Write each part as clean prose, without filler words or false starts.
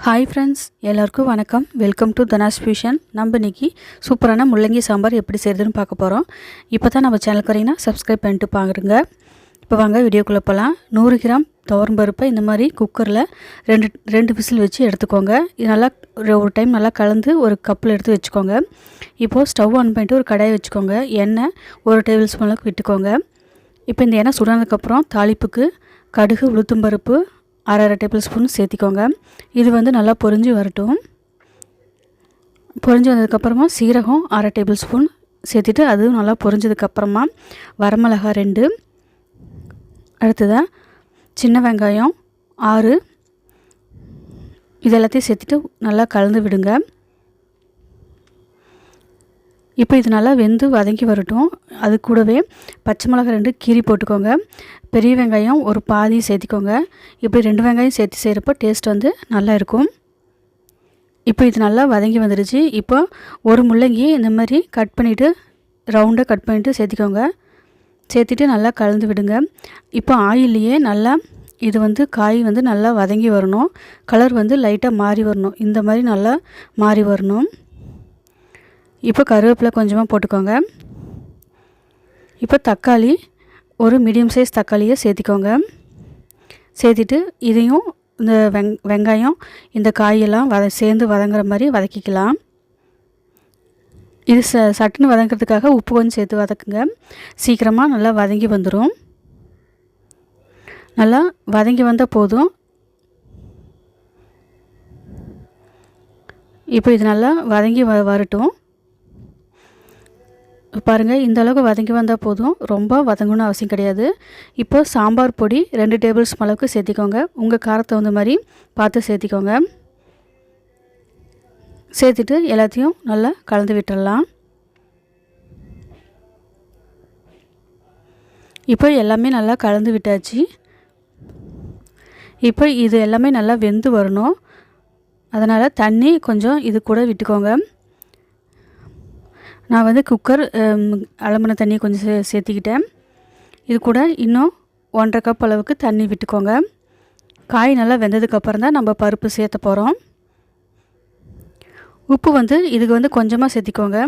Hi friends, எல்லாருக்கும் வணக்கம். Welcome to Dhana's fusion. நம்ம இன்றைக்கி சூப்பரான முள்ளங்கி சாம்பார் எப்படி செய்கிறதுன்னு பார்க்க போகிறோம். இப்போ தான் நம்ம சேனலுக்கு வரீங்கன்னா சப்ஸ்கிரைப் பண்ணிட்டு பாருங்க. இப்போ வாங்க வீடியோக்குள்ளே போகலாம். 100 கிராம் துவரம்பருப்பை இந்த மாதிரி குக்கரில் ரெண்டு விசில் வச்சு எடுத்துக்கோங்க. இது நல்லா ஒரு டைம் நல்லா கலந்து ஒரு கப்பில் எடுத்து வச்சுக்கோங்க. இப்போது ஸ்டவ் ஆன் பண்ணிட்டு ஒரு கடாயை வச்சுக்கோங்க. எண்ணெய் 1 டேபிள் ஸ்பூன் அளவுக்கு விட்டுக்கோங்க. இப்போ இந்த எண்ணெய் சுடானதுக்கப்புறம் தாளிப்புக்கு கடுகு, உளுத்தம்பருப்பு 1/2 டேபிள் ஸ்பூன் சேர்த்திக்கோங்க. இது வந்து நல்லா பொரிஞ்சு வரட்டும். பொரிஞ்சு வந்ததுக்கப்புறமா சீரகம் 1/2 டேபிள் ஸ்பூன் சேர்த்துட்டு அதுவும் நல்லா பொரிஞ்சதுக்கப்புறமா வரமிளகாய் 2, அடுத்ததாக சின்ன வெங்காயம் 6, இது எல்லாத்தையும் சேர்த்துட்டு நல்லா கலந்து விடுங்க. இப்போ இது நல்லா வெந்து வதங்கி வரட்டும். அது கூடவே பச்சை மிளகாய் 2 கீரி போட்டுக்கோங்க. பெரிய வெங்காயம் ஒரு பாதி சேர்த்திக்கோங்க. இப்படி 2 வெங்காயம் சேர்த்து செய்கிறப்போ டேஸ்ட் வந்து நல்லா இருக்கும். இப்போ இது நல்லா வதங்கி வந்துடுச்சு. இப்போ ஒரு முள்ளங்கி இந்த மாதிரி கட் பண்ணிவிட்டு ரவுண்டாக கட் பண்ணிவிட்டு சேர்த்திக்கோங்க. சேர்த்துட்டு நல்லா கலந்து விடுங்க. இப்போ ஆயிலையே நல்லா இது வந்து காய் வந்து நல்லா வதங்கி வரணும். கலர் வந்து லைட்டாக மாறி வரணும். இந்த மாதிரி நல்லா மாறி வரணும். இப்போ கருவேப்பிலை கொஞ்சமாக போட்டுக்கோங்க. இப்போ தக்காளி ஒரு மீடியம் சைஸ் தக்காளியை சேர்த்திக்கோங்க. சேர்த்திட்டு இதையும் இந்த வெங்காயம் இந்த காயெல்லாம் சேர்ந்து வதங்குற மாதிரி வதக்கிக்கலாம். இது சட்டுன்னு வதங்கிறதுக்காக உப்பு கொஞ்சம் சேர்த்து வதக்குங்க. சீக்கிரமாக நல்லா வதங்கி வந்துடும். நல்லா வதங்கி வந்தால் போதும். இப்போ இது நல்லா வதங்கி வரட்டும். பாருங்கள், இந்த அளவுக்கு வதங்கி வந்தால் போதும். ரொம்ப வதங்கணும்னு அவசியம் கிடையாது. இப்போ சாம்பார் பொடி 2 டேபிள் ஸ்பூன் அளவுக்கு சேர்த்திக்கோங்க. உங்கள் காரத்தை தகுந்த மாதிரி பார்த்து சேர்த்திக்கோங்க. சேர்த்துட்டு எல்லாத்தையும் நல்லா கலந்து விட்டுடலாம். இப்போ எல்லாமே நல்லா கலந்து விட்டாச்சு. இப்போ இது எல்லாமே நல்லா வெந்து வரணும். அதனால் தண்ணி கொஞ்சம் இது கூட விட்டுக்கோங்க. நான் வந்து குக்கர் அலம்பின தண்ணி கொஞ்சம் சேர்த்திக்கிட்டேன். இது கூட இன்னும் 1.5 கப் அளவுக்கு தண்ணி விட்டுக்கோங்க. காய் நல்லா வெந்ததுக்கப்புறம் தான் நம்ம பருப்பு சேர்த்த போகிறோம். உப்பு வந்து இதுக்கு வந்து கொஞ்சமாக சேர்த்திக்கோங்க.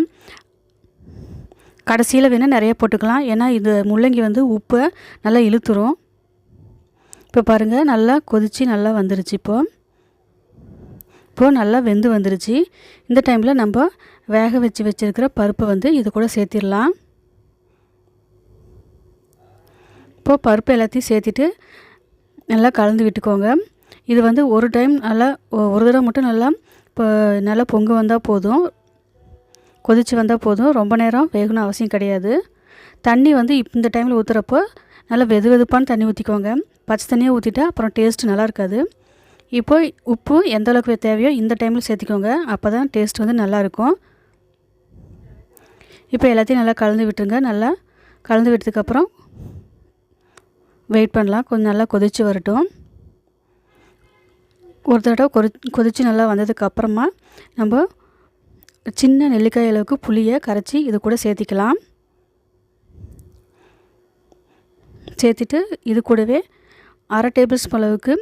கடைசியில் வேணால் நிறைய போட்டுக்கலாம். ஏன்னா இது முள்ளங்கி வந்து உப்பை நல்லா இழுத்துரும். இப்போ பாருங்கள், நல்லா கொதித்து நல்லா வந்துருச்சு. இப்போது நல்லா வெந்து வந்துருச்சு. இந்த டைமில் நம்ம வேக வச்சுருக்கிற பருப்பை வந்து இது கூட சேர்த்திடலாம். இப்போது பருப்பு எல்லாத்தையும் சேர்த்துட்டு நல்லா கலந்து விட்டுக்கோங்க. இது வந்து ஒரு டைம் நல்லா ஒரு தடவை மட்டும் நல்லா இப்போ நல்லா பொங்க வந்தால் போதும், கொதித்து வந்தால் போதும். ரொம்ப நேரம் வேகணும் அவசியம் கிடையாது. தண்ணி வந்து இந்த டைமில் ஊற்றுறப்போ நல்லா வெதுவெதுப்பான தண்ணி ஊற்றிக்கோங்க. பச்சை தண்ணியாக ஊற்றிட்டா அப்புறம் டேஸ்ட்டு நல்லா இருக்காது. இப்போ உப்பு எந்த அளவுக்கு தேவையோ இந்த டைமில் சேர்த்திக்கோங்க. அப்போ தான் டேஸ்ட் வந்து நல்லாயிருக்கும். இப்போ எல்லாத்தையும் நல்லா கலந்து விட்டுருங்க. நல்லா கலந்து விட்டதுக்கப்புறம் வெயிட் பண்ணலாம். கொஞ்சம் நல்லா கொதித்து வரட்டும். ஒரு தடவை கொதித்து நல்லா வந்ததுக்கப்புறமா நம்ம சின்ன நெல்லிக்காய் அளவுக்கு புளியை கரைச்சி இது கூட சேர்த்திக்கலாம். சேர்த்துட்டு இது கூடவே 1/2 டேபிள் ஸ்பூன் அளவுக்கு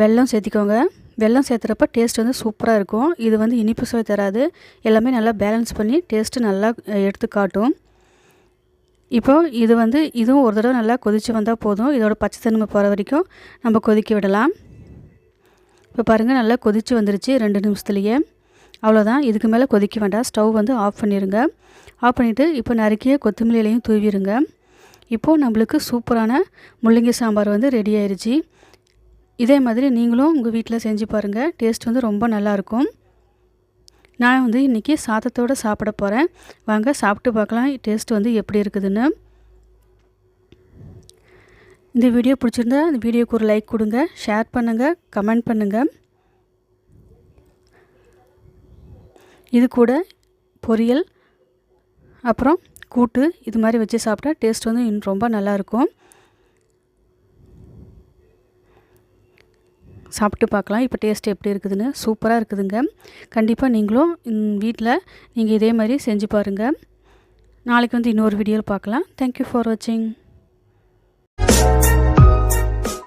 வெல்லம் சேர்த்திக்கோங்க. வெல்லம் சேர்த்துறப்ப டேஸ்ட் வந்து சூப்பராக இருக்கும். இது வந்து இனிப்பு சுவை தராது. எல்லாமே நல்லா பேலன்ஸ் பண்ணி டேஸ்ட்டு நல்லா எடுத்து காட்டும். இப்போது இது வந்து இதுவும் ஒரு தடவை நல்லா கொதித்து வந்தால் போதும். இதோட பச்சை தன்மை போகிற வரைக்கும் நம்ம கொதிக்க விடலாம். இப்போ பாருங்கள், நல்லா கொதித்து வந்துருச்சு 2 நிமிஷத்துலேயே. அவ்வளோதான், இதுக்கு மேலே கொதிக்க வேண்டாம். ஸ்டவ் வந்து ஆஃப் பண்ணிடுங்க. ஆஃப் பண்ணிவிட்டு இப்போ நறுக்கிய கொத்தமல்லி இலையும் தூவிடுங்க. இப்போது நம்மளுக்கு சூப்பரான முள்ளங்கி சாம்பார் வந்து ரெடி ஆயிடுச்சு. இதே மாதிரி நீங்களும் உங்கள் வீட்டில் செஞ்சு பாருங்கள். டேஸ்ட் வந்து ரொம்ப நல்லாயிருக்கும். நான் வந்து இன்றைக்கி சாதத்தோடு சாப்பிட போகிறேன். வாங்க சாப்பிட்டு பார்க்கலாம் டேஸ்ட் வந்து எப்படி இருக்குதுன்னு. இந்த வீடியோ பிடிச்சிருந்தா இந்த வீடியோக்கு ஒரு லைக் கொடுங்க, ஷேர் பண்ணுங்கள், கமெண்ட் பண்ணுங்கள். இது கூட பொரியல் அப்புறம் கூட்டு இது மாதிரி வச்சு சாப்பிட்டா டேஸ்ட் வந்து இன்னும் ரொம்ப நல்லாயிருக்கும். சாப்பிட்டு பார்க்கலாம் இப்போ டேஸ்ட் எப்படி இருக்குதுன்னு. சூப்பராக இருக்குதுங்க. கண்டிப்பாக நீங்களும் வீட்டில் நீங்கள் இதே மாதிரி செஞ்சு பாருங்கள். நாளைக்கு வந்து இன்னொரு வீடியோவில் பார்க்கலாம். தேங்க்யூ ஃபார் வாட்சிங்.